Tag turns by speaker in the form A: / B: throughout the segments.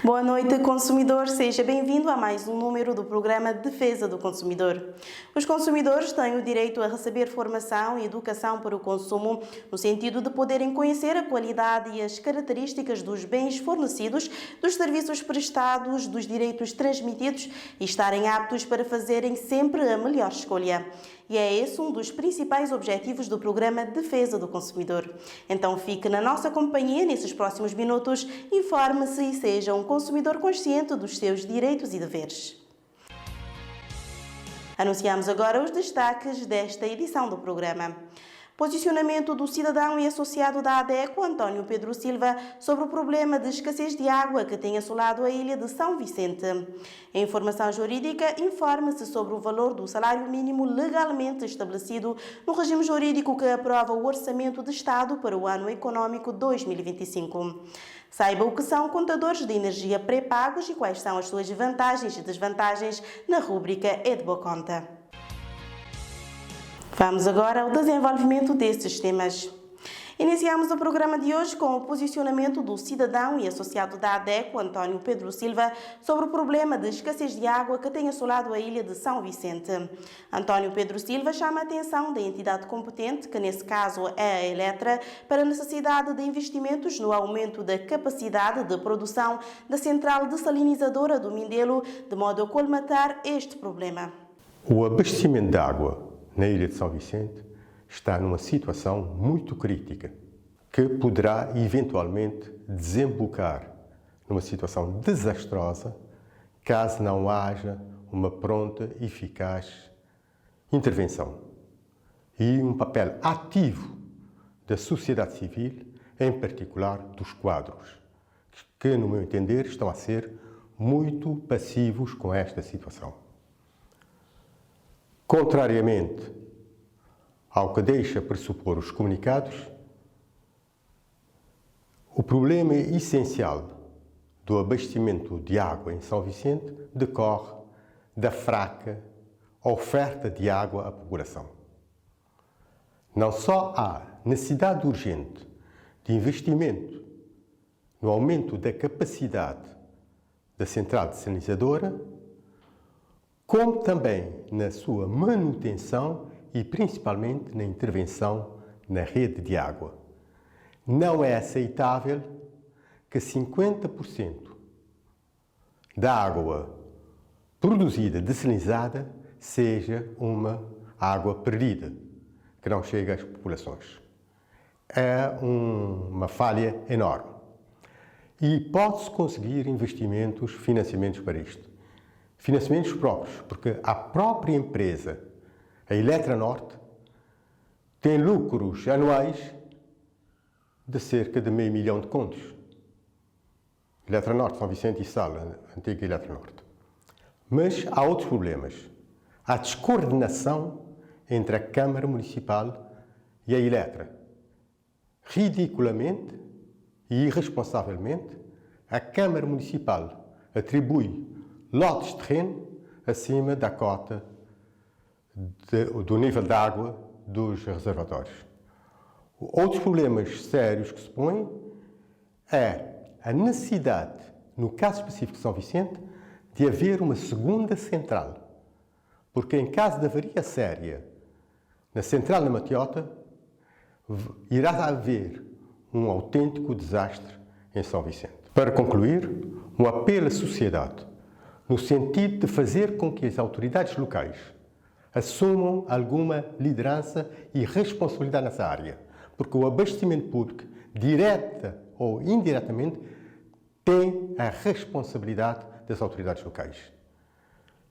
A: Boa noite, consumidor. Seja bem-vindo a mais um número do programa Defesa do Consumidor. Os consumidores têm o direito a receber formação e educação para o consumo, no sentido de poderem conhecer a qualidade e as características dos bens fornecidos, dos serviços prestados, dos direitos transmitidos e estarem aptos para fazerem sempre a melhor escolha. E é esse um dos principais objetivos do programa Defesa do Consumidor. Então fique na nossa companhia nesses próximos minutos, informe-se e seja um consumidor consciente dos seus direitos e deveres. Anunciamos agora os destaques desta edição do programa. Posicionamento do cidadão e associado da ADECO, António Pedro Silva, sobre o problema de escassez de água que tem assolado a ilha de São Vicente. Em informação jurídica, informa-se sobre o valor do salário mínimo legalmente estabelecido no regime jurídico que aprova o Orçamento de Estado para o ano econômico 2025. Saiba o que são contadores de energia pré-pagos e quais são as suas vantagens e desvantagens na rúbrica É de Boa Conta. Vamos agora ao desenvolvimento destes temas. Iniciamos o programa de hoje com o posicionamento do cidadão e associado da ADECO, António Pedro Silva, sobre o problema de escassez de água que tem assolado a ilha de São Vicente. António Pedro Silva chama a atenção da entidade competente, que nesse caso é a Eletra, para a necessidade de investimentos no aumento da capacidade de produção da central dessalinizadora do Mindelo, de modo a colmatar este problema.
B: O abastecimento de água na ilha de São Vicente está numa situação muito crítica, que poderá eventualmente desembocar numa situação desastrosa caso não haja uma pronta e eficaz intervenção e um papel ativo da sociedade civil, em particular dos quadros, que, no meu entender, estão a ser muito passivos com esta situação. Contrariamente ao que deixa pressupor os comunicados, o problema essencial do abastecimento de água em São Vicente decorre da fraca oferta de água à população. Não só há necessidade urgente de investimento no aumento da capacidade da central dessalinizadora, como também na sua manutenção e principalmente na intervenção na rede de água. Não é aceitável que 50% da água produzida dessalinizada seja uma água perdida, que não chega às populações. É uma falha enorme. E pode-se conseguir investimentos, financiamentos para isto. Financiamentos próprios, porque a própria empresa, a Eletranorte, tem lucros anuais de cerca de $500 000 de contos. Eletranorte, São Vicente e Sal, a antiga Eletranorte. Mas há outros problemas. Há descoordenação entre a Câmara Municipal e a Eletra. Ridiculamente e irresponsavelmente, a Câmara Municipal atribui lotes de terreno acima da cota do nível de água dos reservatórios. Outros problemas sérios que se põem é a necessidade, no caso específico de São Vicente, de haver uma segunda central. Porque em caso de avaria séria na central da Matiota, irá haver um autêntico desastre em São Vicente. Para concluir, um apelo à sociedade, no sentido de fazer com que as autoridades locais assumam alguma liderança e responsabilidade nessa área, porque o abastecimento público, direta ou indiretamente, tem a responsabilidade das autoridades locais.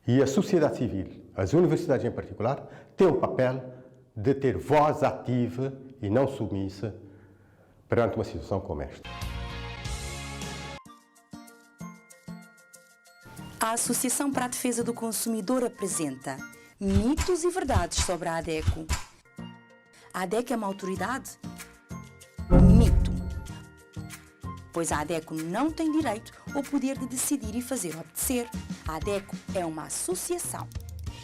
B: E a sociedade civil, as universidades em particular, têm o papel de ter voz ativa e não submissa perante uma situação como esta.
C: A Associação para a Defesa do Consumidor apresenta mitos e verdades sobre a ADECO. A ADECO é uma autoridade? Mito. Pois a ADECO não tem direito ou poder de decidir e fazer obedecer. A ADECO é uma associação.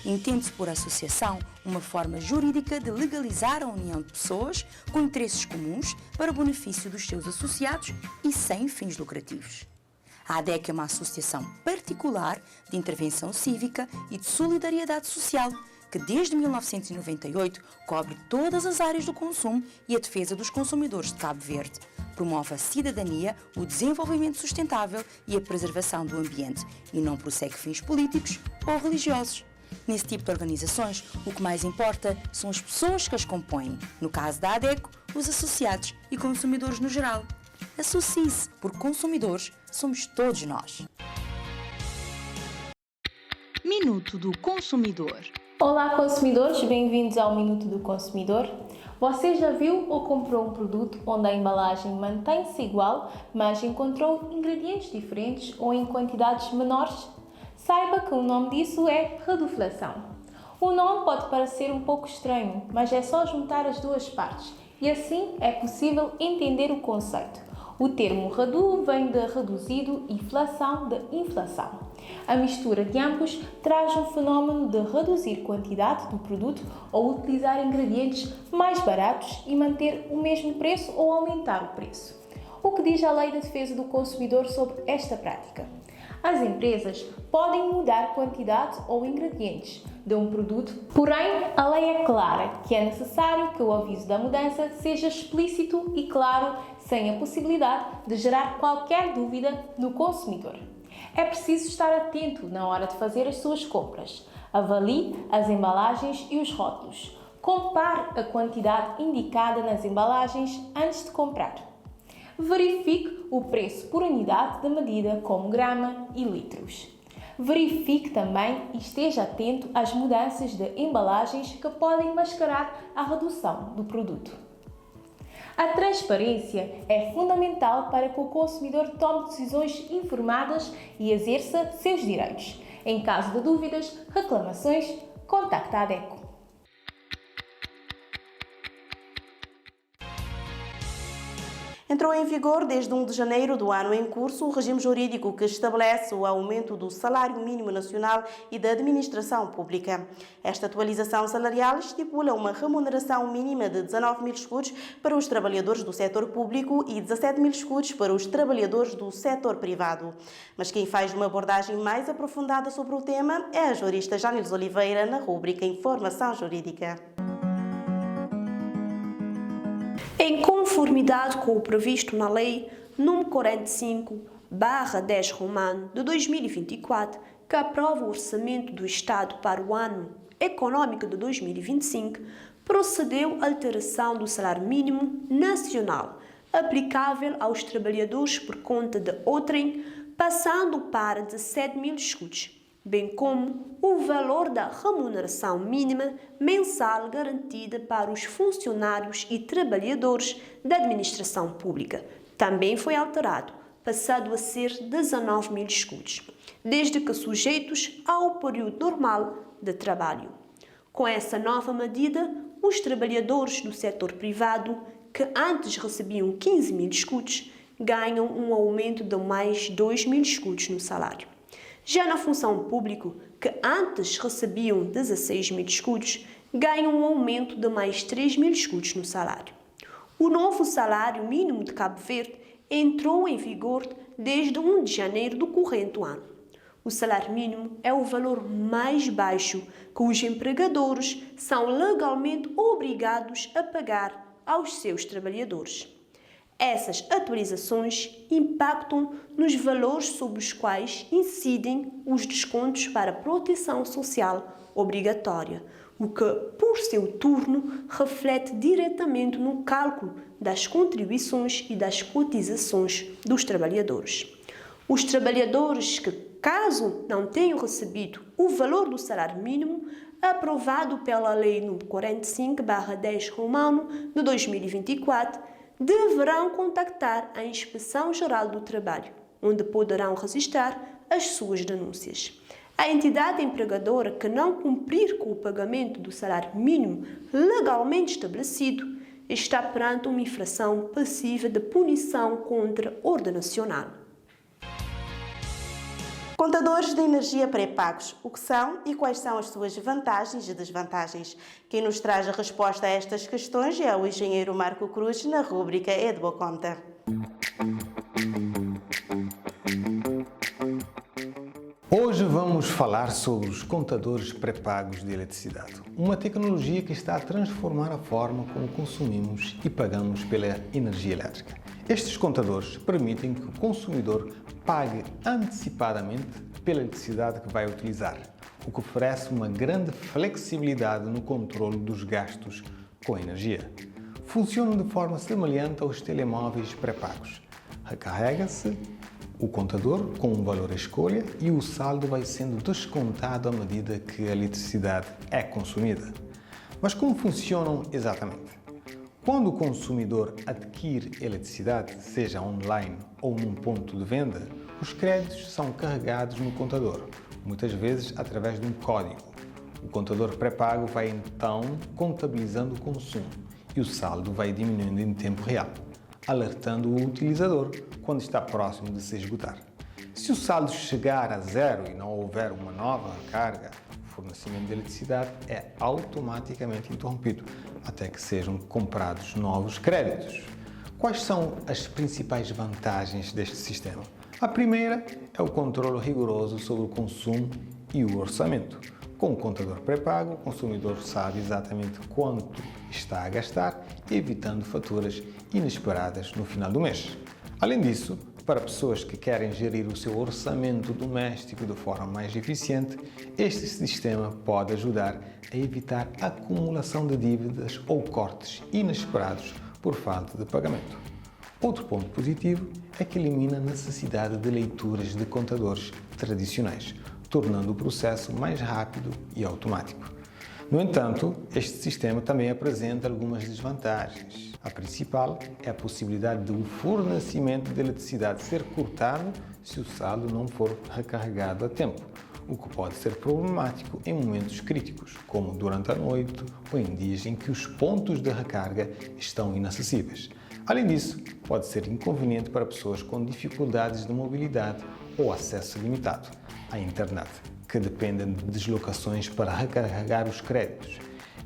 C: Entende-se por associação uma forma jurídica de legalizar a união de pessoas com interesses comuns para o benefício dos seus associados e sem fins lucrativos. A ADEC é uma associação particular de intervenção cívica e de solidariedade social que desde 1998 cobre todas as áreas do consumo e a defesa dos consumidores de Cabo Verde. Promove a cidadania, o desenvolvimento sustentável e a preservação do ambiente e não prossegue fins políticos ou religiosos. Nesse tipo de organizações, o que mais importa são as pessoas que as compõem. No caso da ADECO, os associados e consumidores no geral. Associe-se, porque consumidores somos todos nós.
D: Minuto do Consumidor.
E: Olá consumidores, bem-vindos ao Minuto do Consumidor. Você já viu ou comprou um produto onde a embalagem mantém-se igual, mas encontrou ingredientes diferentes ou em quantidades menores? Saiba que o nome disso é reduflação. O nome pode parecer um pouco estranho, mas é só juntar as duas partes e assim é possível entender o conceito. O termo redu vem de reduzido e flação de inflação. A mistura de ambos traz um fenómeno de reduzir quantidade do produto ou utilizar ingredientes mais baratos e manter o mesmo preço ou aumentar o preço. O que diz a Lei da Defesa do Consumidor sobre esta prática? As empresas podem mudar quantidade ou ingredientes de um produto, porém a lei é clara que é necessário que o aviso da mudança seja explícito e claro, sem a possibilidade de gerar qualquer dúvida no consumidor. É preciso estar atento na hora de fazer as suas compras. Avalie as embalagens e os rótulos. Compare a quantidade indicada nas embalagens antes de comprar. Verifique o preço por unidade de medida, como grama e litros. Verifique também e esteja atento às mudanças de embalagens que podem mascarar a redução do produto. A transparência é fundamental para que o consumidor tome decisões informadas e exerça seus direitos. Em caso de dúvidas, reclamações, contacte a ADECO.
A: Entrou em vigor desde 1 de janeiro do ano em curso o regime jurídico que estabelece o aumento do salário mínimo nacional e da administração pública. Esta atualização salarial estipula uma remuneração mínima de 19 mil escudos para os trabalhadores do setor público e 17 mil escudos para os trabalhadores do setor privado. Mas quem faz uma abordagem mais aprofundada sobre o tema é a jurista Janilis Oliveira na rúbrica Informação Jurídica.
F: Em conformidade com o previsto na Lei nº 45/10 Romano de 2024, que aprova o Orçamento do Estado para o ano econômico de 2025, procedeu à alteração do salário mínimo nacional aplicável aos trabalhadores por conta de outrem, passando para 17 mil escudos, bem como o valor da remuneração mínima mensal garantida para os funcionários e trabalhadores da administração pública. Também foi alterado, passado a ser 19 mil escudos, desde que sujeitos ao período normal de trabalho. Com essa nova medida, os trabalhadores do setor privado, que antes recebiam 15 mil escudos, ganham um aumento de mais 2 mil escudos no salário. Já na função pública, que antes recebiam 16 mil escudos, ganham um aumento de mais 3 mil escudos no salário. O novo salário mínimo de Cabo Verde entrou em vigor desde 1 de janeiro do corrente ano. O salário mínimo é o valor mais baixo que os empregadores são legalmente obrigados a pagar aos seus trabalhadores. Essas atualizações impactam nos valores sobre os quais incidem os descontos para a proteção social obrigatória, o que, por seu turno, reflete diretamente no cálculo das contribuições e das cotizações dos trabalhadores. Os trabalhadores que, caso não tenham recebido o valor do salário mínimo, aprovado pela Lei nº 45/10 Romano de 2024, deverão contactar a Inspeção Geral do Trabalho, onde poderão registrar as suas denúncias. A entidade empregadora que não cumprir com o pagamento do salário mínimo legalmente estabelecido está perante uma infração passiva de punição contra a ordem nacional.
A: Contadores de energia pré-pagos, o que são e quais são as suas vantagens e desvantagens? Quem nos traz a resposta a estas questões é o engenheiro Marco Cruz, na rúbrica É de Boa Conta.
G: Hoje vamos falar sobre os contadores pré-pagos de eletricidade, uma tecnologia que está a transformar a forma como consumimos e pagamos pela energia elétrica. Estes contadores permitem que o consumidor pague antecipadamente pela eletricidade que vai utilizar, o que oferece uma grande flexibilidade no controle dos gastos com energia. Funcionam de forma semelhante aos telemóveis pré-pagos. Recarrega-se o contador com um valor à escolha e o saldo vai sendo descontado à medida que a eletricidade é consumida. Mas como funcionam exatamente? Quando o consumidor adquire eletricidade, seja online ou num ponto de venda, os créditos são carregados no contador, muitas vezes através de um código. O contador pré-pago vai então contabilizando o consumo e o saldo vai diminuindo em tempo real, alertando o utilizador quando está próximo de se esgotar. Se o saldo chegar a zero e não houver uma nova recarga, o fornecimento de eletricidade é automaticamente interrompido, até que sejam comprados novos créditos. Quais são as principais vantagens deste sistema? A primeira é o controle rigoroso sobre o consumo e o orçamento. Com o contador pré-pago, o consumidor sabe exatamente quanto está a gastar, evitando faturas inesperadas no final do mês. Além disso, para pessoas que querem gerir o seu orçamento doméstico de forma mais eficiente, este sistema pode ajudar a evitar a acumulação de dívidas ou cortes inesperados por falta de pagamento. Outro ponto positivo é que elimina a necessidade de leituras de contadores tradicionais, tornando o processo mais rápido e automático. No entanto, este sistema também apresenta algumas desvantagens. A principal é a possibilidade de o fornecimento de eletricidade ser cortado se o saldo não for recarregado a tempo, o que pode ser problemático em momentos críticos, como durante a noite ou em dias em que os pontos de recarga estão inacessíveis. Além disso, pode ser inconveniente para pessoas com dificuldades de mobilidade ou acesso limitado à internet, que dependem de deslocações para recarregar os créditos.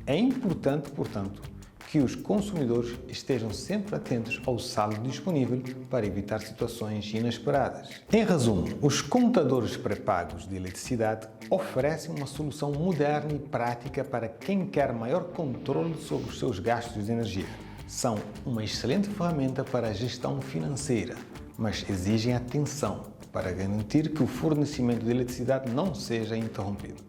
G: É importante, portanto, que os consumidores estejam sempre atentos ao saldo disponível para evitar situações inesperadas. Em resumo, os contadores pré-pagos de eletricidade oferecem uma solução moderna e prática para quem quer maior controle sobre os seus gastos de energia. São uma excelente ferramenta para a gestão financeira, mas exigem atenção para garantir que o fornecimento de eletricidade não seja interrompido.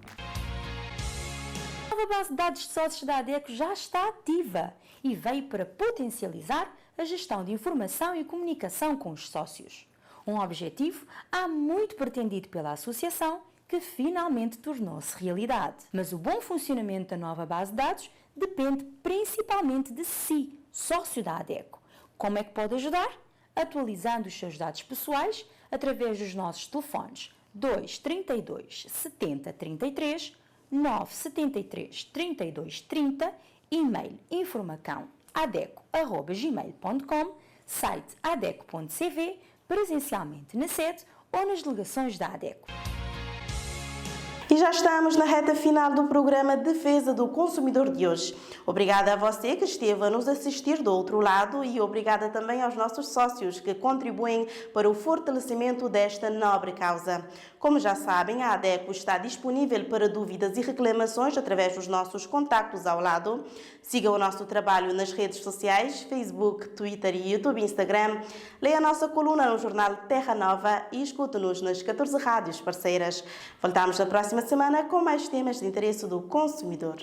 C: A nova base de dados de sócios da ADECO já está ativa e veio para potencializar a gestão de informação e comunicação com os sócios. Um objetivo há muito pretendido pela associação que finalmente tornou-se realidade. Mas o bom funcionamento da nova base de dados depende principalmente de si, sócio da ADECO. Como é que pode ajudar? Atualizando os seus dados pessoais através dos nossos telefones 232 70 33, 973 32 30, e-mail informacão@adeco@gmail.com, site adeco.cv, presencialmente na sede ou nas delegações da ADECO.
A: E já estamos na reta final do programa Defesa do Consumidor de hoje. Obrigada a você que esteve a nos assistir do outro lado e obrigada também aos nossos sócios que contribuem para o fortalecimento desta nobre causa. Como já sabem, a ADECO está disponível para dúvidas e reclamações através dos nossos contactos ao lado. Siga o nosso trabalho nas redes sociais, Facebook, Twitter e YouTube, Instagram. Leia a nossa coluna no jornal Terra Nova e escute-nos nas 14 rádios parceiras. Voltamos na próxima semana com mais temas de interesse do consumidor.